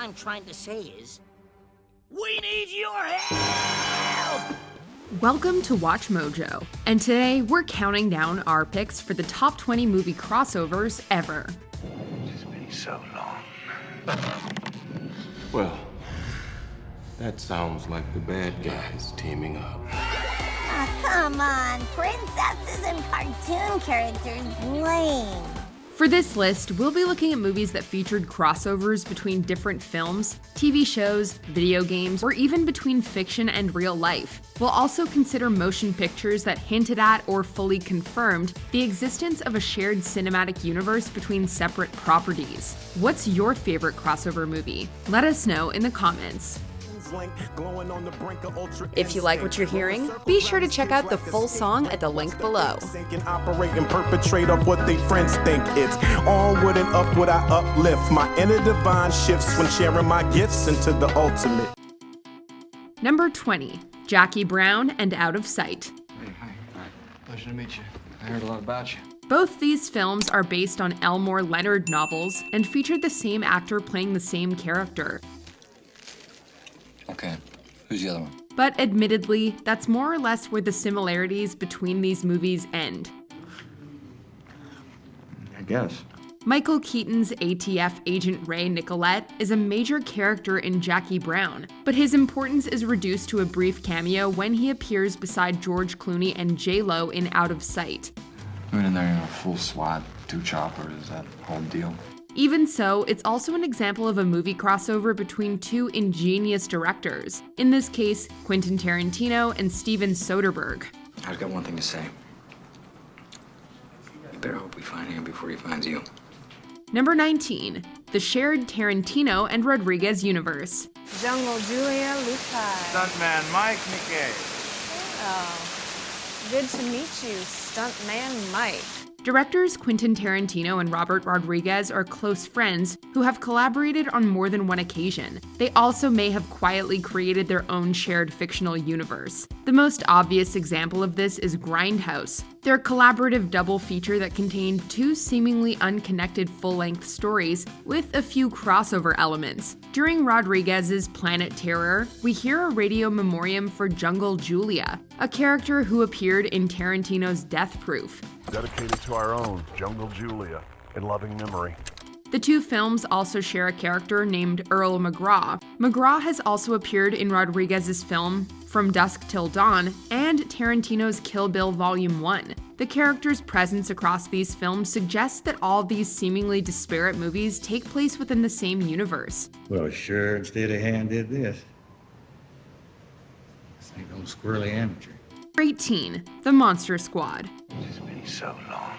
I'm trying to say is, we need your help! Welcome to Watch Mojo, and today we're counting down our picks for the top 20 movie crossovers ever. It's been so long. Well, that sounds like the bad guys teaming up. Oh, come on, princesses and cartoon characters, lame. For this list, we'll be looking at movies that featured crossovers between different films, TV shows, video games, or even between fiction and real life. We'll also consider motion pictures that hinted at or fully confirmed the existence of a shared cinematic universe between separate properties. What's your favorite crossover movie? Let us know in the comments. If you like what you're hearing, be sure to check out the full song at the link below. Operate and perpetrate of what they friends think. It's onward and upward I uplift. My inner divine shifts when sharing my gifts into the ultimate. Number 20, Jackie Brown and Out of Sight. Hey, hi. Pleasure to meet you. I heard a lot about you. Both these films are based on Elmore Leonard novels and featured the same actor playing the same character. Okay, who's the other one? But admittedly, that's more or less where the similarities between these movies end. I guess. Michael Keaton's ATF agent Ray Nicolette is a major character in Jackie Brown, but his importance is reduced to a brief cameo when he appears beside George Clooney and J-Lo in Out of Sight. Went in there in a full SWAT, 2 choppers, that whole deal. Even so, it's also an example of a movie crossover between two ingenious directors. In this case, Quentin Tarantino and Steven Soderbergh. I've got one thing to say. You better hope we find him before he finds you. Number 19, the shared Tarantino and Rodriguez universe. Jungle Julia Lupi. Stuntman Mike McKay. Oh, good to meet you, Stuntman Mike. Directors Quentin Tarantino and Robert Rodriguez are close friends who have collaborated on more than one occasion. They also may have quietly created their own shared fictional universe. The most obvious example of this is Grindhouse, their collaborative double feature that contained 2 seemingly unconnected full-length stories with a few crossover elements. During Rodriguez's Planet Terror, we hear a radio memoriam for Jungle Julia, a character who appeared in Tarantino's Death Proof. Dedicated to our own Jungle Julia, in loving memory. The 2 films also share a character named Earl McGraw. McGraw has also appeared in Rodriguez's film From Dusk Till Dawn and Tarantino's Kill Bill Volume 1. The character's presence across these films suggests that all these seemingly disparate movies take place within the same universe. Well, sure, steady hand did this. This ain't no squirrely amateur. 18, The Monster Squad. It's been so long.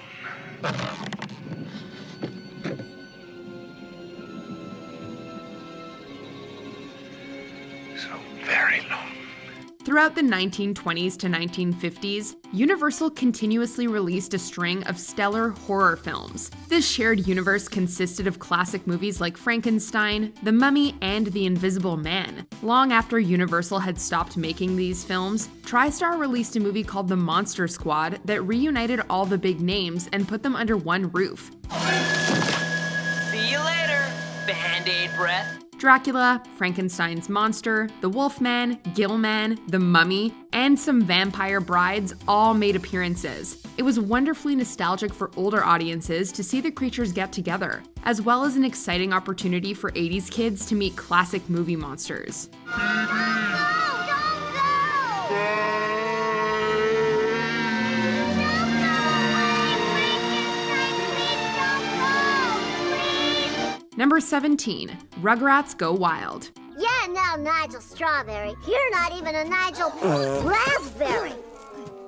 So very long. Throughout the 1920s to 1950s, Universal continuously released a string of stellar horror films. This shared universe consisted of classic movies like Frankenstein, The Mummy, and The Invisible Man. Long after Universal had stopped making these films, TriStar released a movie called The Monster Squad that reunited all the big names and put them under one roof. See you later, Band-Aid breath. Dracula, Frankenstein's monster, the Wolfman, Gillman, the Mummy, and some vampire brides all made appearances. It was wonderfully nostalgic for older audiences to see the creatures get together, as well as an exciting opportunity for 80s kids to meet classic movie monsters. Number 17, Rugrats Go Wild. Yeah, now Nigel Strawberry. You're not even a Nigel Raspberry.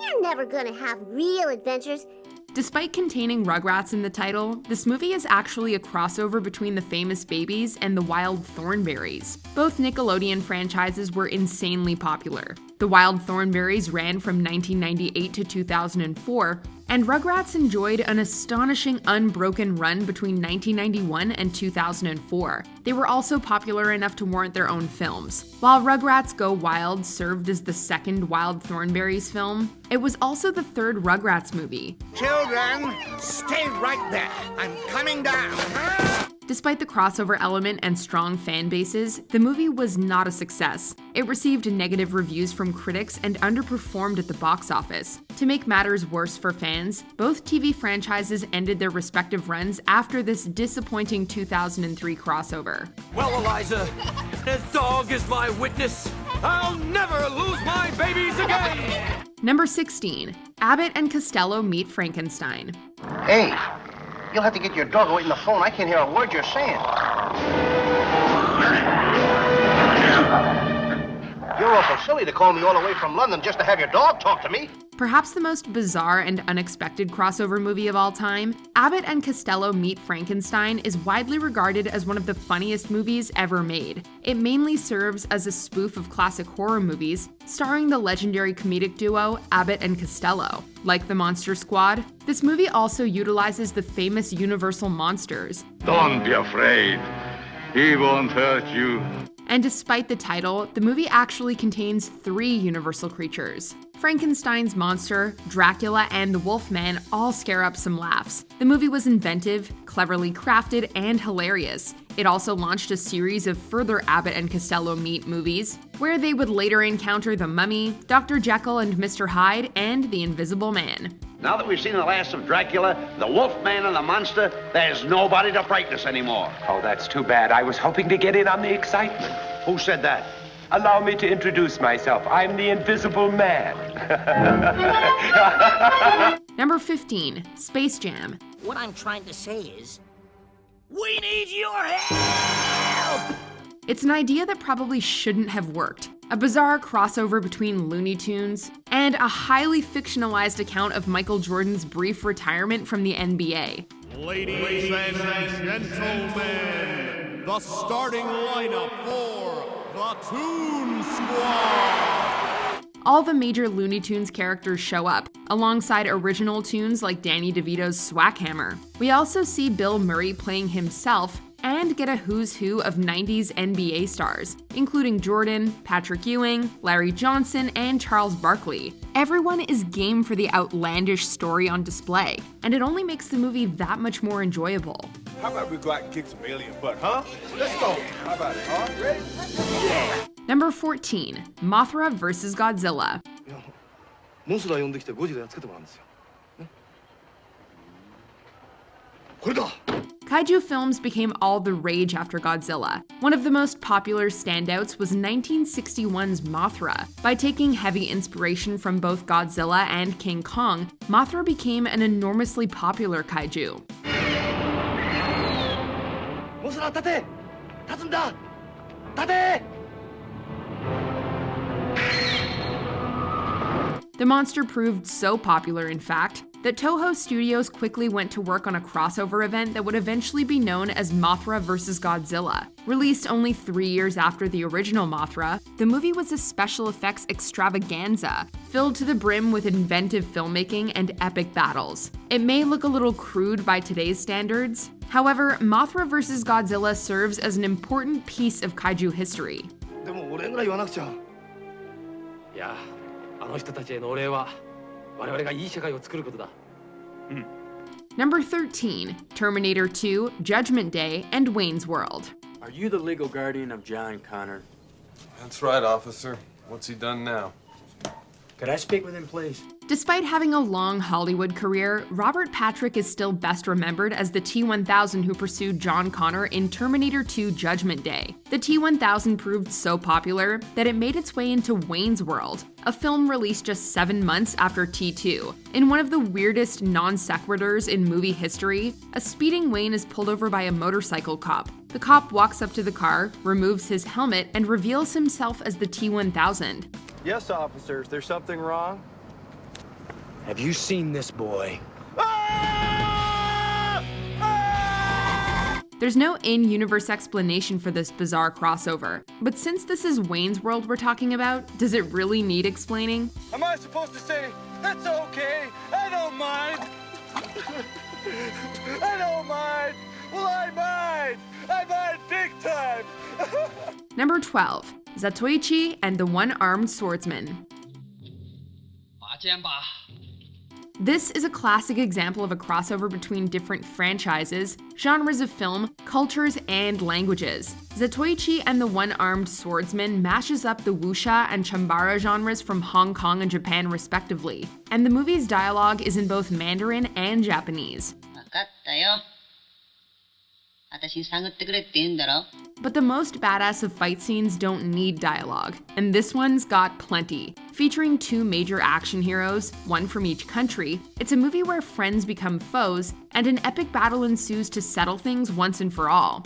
You're never gonna have real adventures. Despite containing Rugrats in the title, this movie is actually a crossover between the Famous Babies and the Wild Thornberrys. Both Nickelodeon franchises were insanely popular. The Wild Thornberrys ran from 1998 to 2004, and Rugrats enjoyed an astonishing unbroken run between 1991 and 2004. They were also popular enough to warrant their own films. While Rugrats Go Wild served as the second Wild Thornberrys film, it was also the third Rugrats movie. Children, stay right there. I'm coming down. Despite the crossover element and strong fan bases, the movie was not a success. It received negative reviews from critics and underperformed at the box office. To make matters worse for fans, both TV franchises ended their respective runs after this disappointing 2003 crossover. Well, Eliza, as dog is my witness, I'll never lose my babies again! Number 16. Abbott and Costello meet Frankenstein. Hey, you'll have to get your dog away from the phone. I can't hear a word you're saying. You're awful silly to call me all the way from London just to have your dog talk to me. Perhaps the most bizarre and unexpected crossover movie of all time, Abbott and Costello Meet Frankenstein is widely regarded as one of the funniest movies ever made. It mainly serves as a spoof of classic horror movies, starring the legendary comedic duo Abbott and Costello. Like the Monster Squad, this movie also utilizes the famous Universal monsters. Don't be afraid. He won't hurt you. And despite the title, the movie actually contains 3 Universal creatures. Frankenstein's monster, Dracula, and the Wolfman all scare up some laughs. The movie was inventive, cleverly crafted, and hilarious. It also launched a series of further Abbott and Costello Meet movies, where they would later encounter the Mummy, Dr. Jekyll and Mr. Hyde, and the Invisible Man. Now that we've seen the last of Dracula, the Wolfman, and the monster, there's nobody to frighten us anymore. Oh, that's too bad. I was hoping to get in on the excitement. Who said that? Allow me to introduce myself. I'm the Invisible Man. Number 15. Space Jam. What I'm trying to say is, we need your help! It's an idea that probably shouldn't have worked. A bizarre crossover between Looney Tunes and a highly fictionalized account of Michael Jordan's brief retirement from the NBA. Ladies and gentlemen, the starting lineup for the Toon Squad! All the major Looney Tunes characters show up, alongside original tunes like Danny DeVito's Swackhammer. We also see Bill Murray playing himself and get a who's who of 90s NBA stars, including Jordan, Patrick Ewing, Larry Johnson, and Charles Barkley. Everyone is game for the outlandish story on display, and it only makes the movie that much more enjoyable. How about we go out and kick some alien butt, huh? Let's go. How about it, huh? Ready? Yeah. Number 14. Mothra vs. Godzilla. Kaiju films became all the rage after Godzilla. One of the most popular standouts was 1961's Mothra. By taking heavy inspiration from both Godzilla and King Kong, Mothra became an enormously popular kaiju. The monster proved so popular, in fact, that Toho Studios quickly went to work on a crossover event that would eventually be known as Mothra vs. Godzilla. Released only 3 years after the original Mothra, the movie was a special effects extravaganza, filled to the brim with inventive filmmaking and epic battles. It may look a little crude by today's standards. However, Mothra vs. Godzilla serves as an important piece of kaiju history. Number 13. Terminator 2, Judgment Day, and Wayne's World. Are you the legal guardian of John Connor? That's right, officer. What's he done now? Could I speak with him, please? Despite having a long Hollywood career, Robert Patrick is still best remembered as the T-1000 who pursued John Connor in Terminator 2 Judgment Day. The T-1000 proved so popular that it made its way into Wayne's World, a film released just 7 months after T2. In one of the weirdest non-sequiturs in movie history, a speeding Wayne is pulled over by a motorcycle cop. The cop walks up to the car, removes his helmet, and reveals himself as the T-1000. Yes, officers, there's something wrong? Have you seen this boy? There's no in-universe explanation for this bizarre crossover, but since this is Wayne's World we're talking about, does it really need explaining? Am I supposed to say, that's okay, I don't mind? I don't mind. Well, I mind. I mind big time. Number 12. Zatoichi and the One-Armed Swordsman. This is a classic example of a crossover between different franchises, genres of film, cultures, and languages. Zatoichi and the One-Armed Swordsman mashes up the wuxia and chambara genres from Hong Kong and Japan respectively, and the movie's dialogue is in both Mandarin and Japanese. But the most badass of fight scenes don't need dialogue, and this one's got plenty. Featuring two major action heroes, one from each country, it's a movie where friends become foes, and an epic battle ensues to settle things once and for all.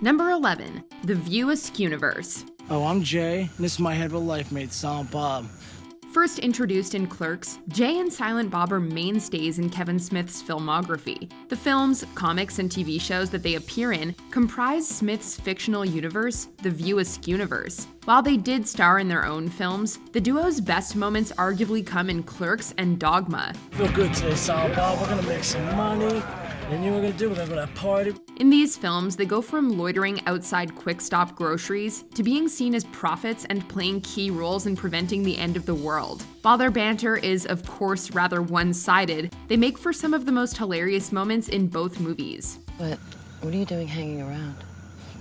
Number 11, The View Askew-niverse. Oh, I'm Jay, and this is my head of a life mate, Silent Bob. First introduced in Clerks, Jay and Silent Bob are mainstays in Kevin Smith's filmography. The films, comics, and TV shows that they appear in comprise Smith's fictional universe, The View Askew-niverse. While they did star in their own films, the duo's best moments arguably come in Clerks and Dogma. Feel good today, Silent Bob. We're gonna make some money. And you know what we're gonna do? We're gonna go to that party. In these films, they go from loitering outside quick-stop groceries to being seen as prophets and playing key roles in preventing the end of the world. While their banter is, of course, rather one-sided, they make for some of the most hilarious moments in both movies. But what are you doing hanging around?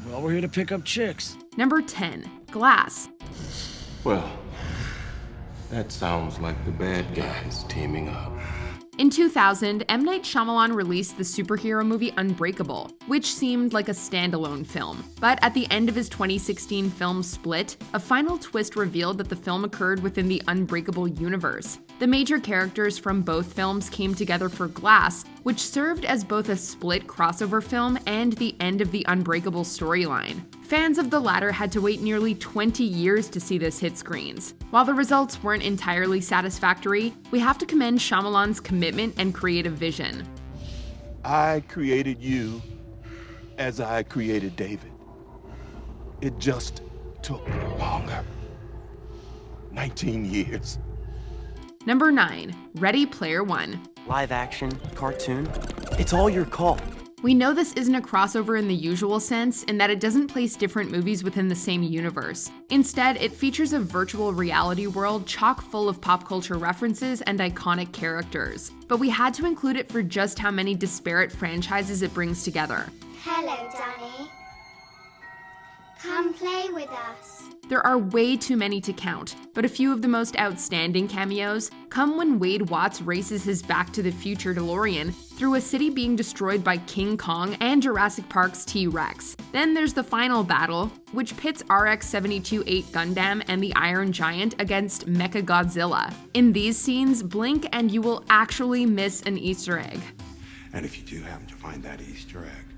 Well, we're here to pick up chicks. Number 10, Glass. Well, that sounds like the bad guys teaming up. In 2000, M. Night Shyamalan released the superhero movie Unbreakable, which seemed like a standalone film. But at the end of his 2016 film Split, a final twist revealed that the film occurred within the Unbreakable universe. The major characters from both films came together for Glass, which served as both a Split crossover film and the end of the Unbreakable storyline. Fans of the latter had to wait nearly 20 years to see this hit screens. While the results weren't entirely satisfactory, we have to commend Shyamalan's commitment and creative vision. I created you as I created David. It just took longer. 19 years. Number 9, Ready Player One. Live action, cartoon, it's all your call. We know this isn't a crossover in the usual sense, in that it doesn't place different movies within the same universe. Instead, it features a virtual reality world chock full of pop culture references and iconic characters. But we had to include it for just how many disparate franchises it brings together. Hello, Danny. Come play with us. There are way too many to count, but a few of the most outstanding cameos come when Wade Watts races his Back to the Future DeLorean through a city being destroyed by King Kong and Jurassic Park's T-Rex. Then there's the final battle, which pits RX-72-8 Gundam and the Iron Giant against Mecha Godzilla. In these scenes, blink and you will actually miss an Easter egg. And if you do happen to find that Easter egg,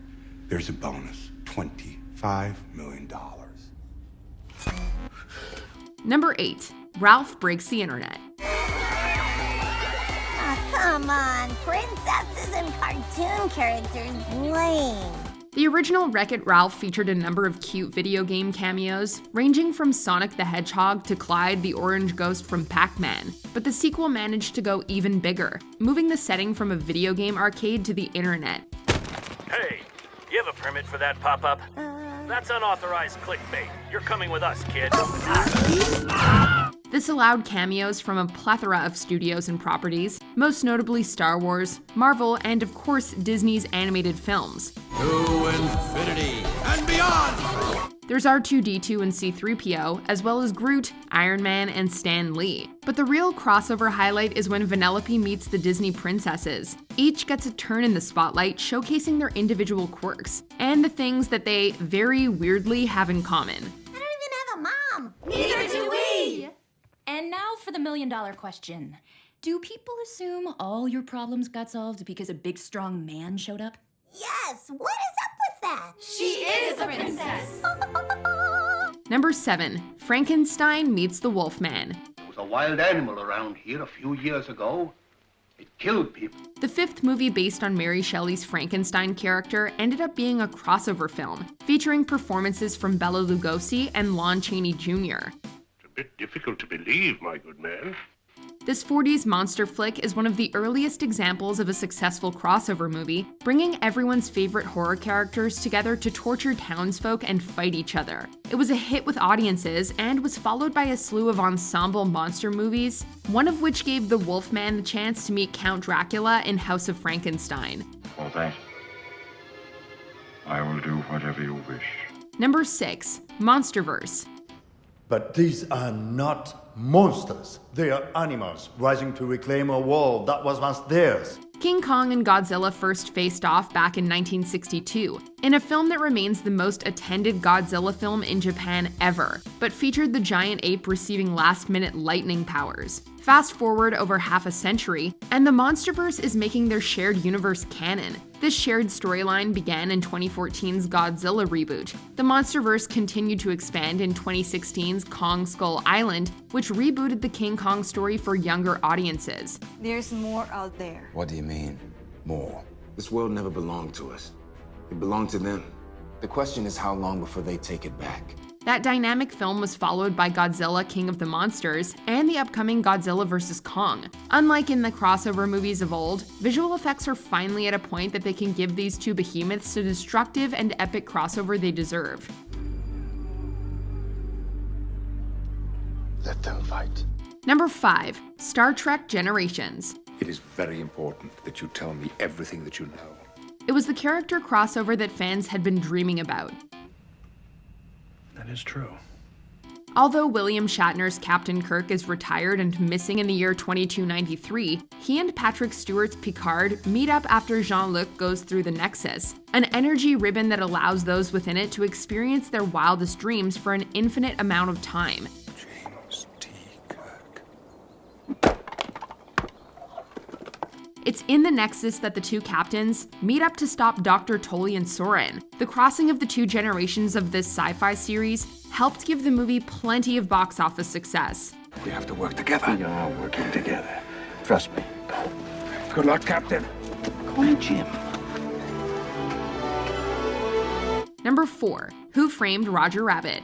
there's a bonus, $25 million. Number 8, Ralph Breaks the Internet. Oh, come on, princesses and cartoon characters, lame. The original Wreck-It Ralph featured a number of cute video game cameos, ranging from Sonic the Hedgehog to Clyde the Orange Ghost from Pac-Man. But the sequel managed to go even bigger, moving the setting from a video game arcade to the internet. Hey, you have a permit for that pop-up? That's unauthorized clickbait. You're coming with us, kid. This allowed cameos from a plethora of studios and properties, most notably Star Wars, Marvel, and of course Disney's animated films. To infinity and beyond! There's R2-D2 and C-3PO, as well as Groot, Iron Man, and Stan Lee. But the real crossover highlight is when Vanellope meets the Disney princesses. Each gets a turn in the spotlight, showcasing their individual quirks, and the things that they, very weirdly, have in common. I don't even have a mom! Neither do we! And now for the million-dollar question. Do people assume all your problems got solved because a big, strong man showed up? Yes! What is up with that? She is a princess! Number 7, Frankenstein meets the Wolfman. There was a wild animal around here a few years ago. It killed people. The 5th movie based on Mary Shelley's Frankenstein character ended up being a crossover film, featuring performances from Bela Lugosi and Lon Chaney Jr. It's a bit difficult to believe, my good man. This 40s monster flick is one of the earliest examples of a successful crossover movie, bringing everyone's favorite horror characters together to torture townsfolk and fight each other. It was a hit with audiences and was followed by a slew of ensemble monster movies, one of which gave the Wolfman the chance to meet Count Dracula in House of Frankenstein. For that, I will do whatever you wish. Number 6. Monsterverse. But these are not monsters. They are animals rising to reclaim a world that was once theirs. King Kong and Godzilla first faced off back in 1962, in a film that remains the most attended Godzilla film in Japan ever, but featured the giant ape receiving last-minute lightning powers. Fast forward over half a century, and the Monsterverse is making their shared universe canon. This shared storyline began in 2014's Godzilla reboot. The Monsterverse continued to expand in 2016's Kong Skull Island, which rebooted the King Kong story for younger audiences. There's more out there. What do you mean, more? This world never belonged to us. It belonged to them. The question is how long before they take it back. That dynamic film was followed by Godzilla King of the Monsters and the upcoming Godzilla vs. Kong. Unlike in the crossover movies of old, visual effects are finally at a point that they can give these two behemoths the destructive and epic crossover they deserve. Let them fight. Number 5. Star Trek Generations. It is very important that you tell me everything that you know. It was the character crossover that fans had been dreaming about. That is true. Although William Shatner's Captain Kirk is retired and missing in the year 2293, he and Patrick Stewart's Picard meet up after Jean-Luc goes through the Nexus, an energy ribbon that allows those within it to experience their wildest dreams for an infinite amount of time. James T. Kirk. It's in the Nexus that the two captains meet up to stop Dr. Tolian Soren. The crossing of the two generations of this sci-fi series helped give the movie plenty of box office success. We have to work together. We are working together. Trust me. Good luck, Captain. Call me Jim. Number 4. Who Framed Roger Rabbit?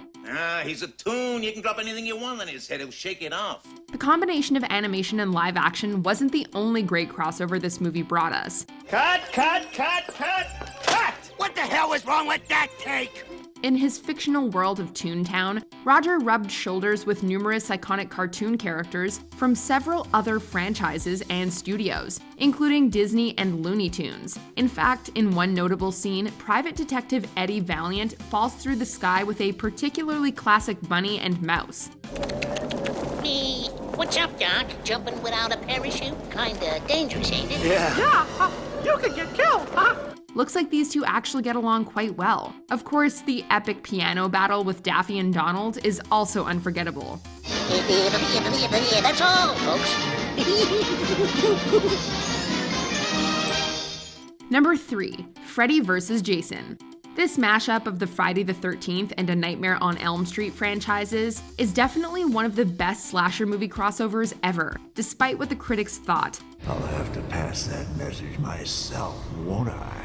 He's a toon. You can drop anything you want on his head. He'll shake it off. The combination of animation and live action wasn't the only great crossover this movie brought us. Cut! What the hell is wrong with that take? In his fictional world of Toontown, Roger rubbed shoulders with numerous iconic cartoon characters from several other franchises and studios, including Disney and Looney Tunes. In fact, in one notable scene, Private Detective Eddie Valiant falls through the sky with a particularly classic bunny and mouse. Me, what's up, Doc? Jumping without a parachute? Kinda dangerous, ain't it? Yeah, you could get killed, huh? Looks like these two actually get along quite well. Of course, the epic piano battle with Daffy and Donald is also unforgettable. That's all, folks. Number 3. Freddy vs. Jason. This mashup of the Friday the 13th and A Nightmare on Elm Street franchises is definitely one of the best slasher movie crossovers ever, despite what the critics thought. I'll have to pass that message myself, won't I?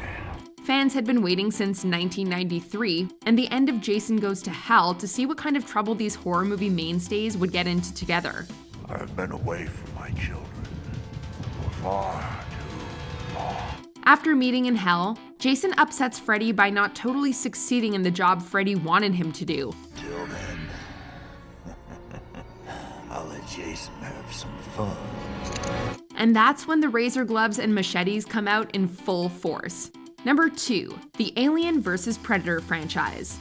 Fans had been waiting since 1993 and the end of Jason Goes to Hell to see what kind of trouble these horror movie mainstays would get into together. I've been away from my children for far too long. After meeting in Hell, Jason upsets Freddy by not totally succeeding in the job Freddy wanted him to do. Till then, I'll let Jason have some fun. And that's when the razor gloves and machetes come out in full force. Number 2. The Alien vs. Predator franchise.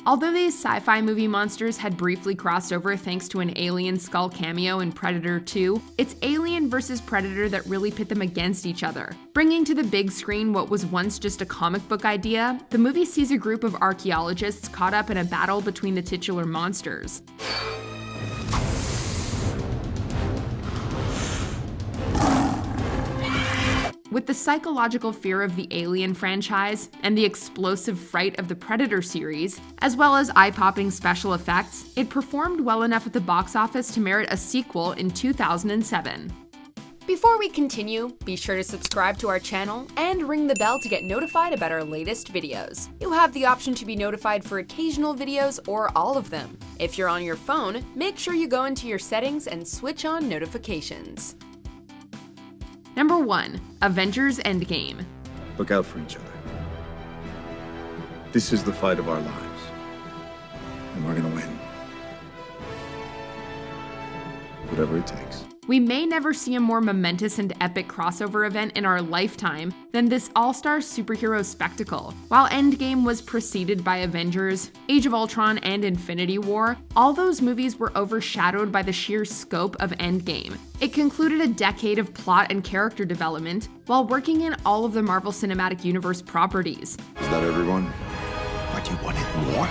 Although these sci-fi movie monsters had briefly crossed over thanks to an alien skull cameo in Predator 2, it's Alien vs. Predator that really pit them against each other. Bringing to the big screen what was once just a comic book idea, the movie sees a group of archaeologists caught up in a battle between the titular monsters. With the psychological fear of the Alien franchise and the explosive fright of the Predator series, as well as eye-popping special effects, it performed well enough at the box office to merit a sequel in 2007. Before we continue, be sure to subscribe to our channel and ring the bell to get notified about our latest videos. You have the option to be notified for occasional videos or all of them. If you're on your phone, make sure you go into your settings and switch on notifications. Number 1. Avengers Endgame. Look out for each other. This is the fight of our lives. And we're gonna win. Whatever it takes. We may never see a more momentous and epic crossover event in our lifetime than this all-star superhero spectacle. While Endgame was preceded by Avengers, Age of Ultron, and Infinity War, all those movies were overshadowed by the sheer scope of Endgame. It concluded a decade of plot and character development while working in all of the Marvel Cinematic Universe properties. Is that everyone? Why do you want it more?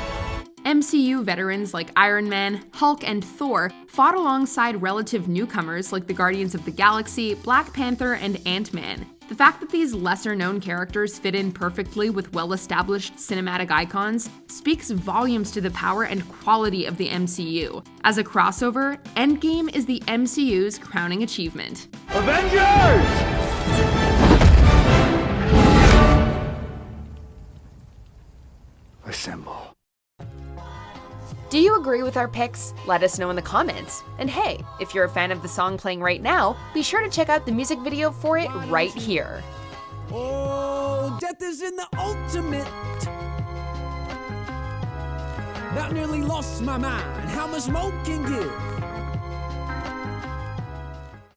MCU veterans like Iron Man, Hulk, and Thor fought alongside relative newcomers like the Guardians of the Galaxy, Black Panther, and Ant-Man. The fact that these lesser-known characters fit in perfectly with well-established cinematic icons speaks volumes to the power and quality of the MCU. As a crossover, Endgame is the MCU's crowning achievement. Avengers! Assemble. Do you agree with our picks? Let us know in the comments. And hey, if you're a fan of the song playing right now, be sure to check out the music video for it right here. Oh, death is in the ultimate. About nearly lost my mind. How much more can give?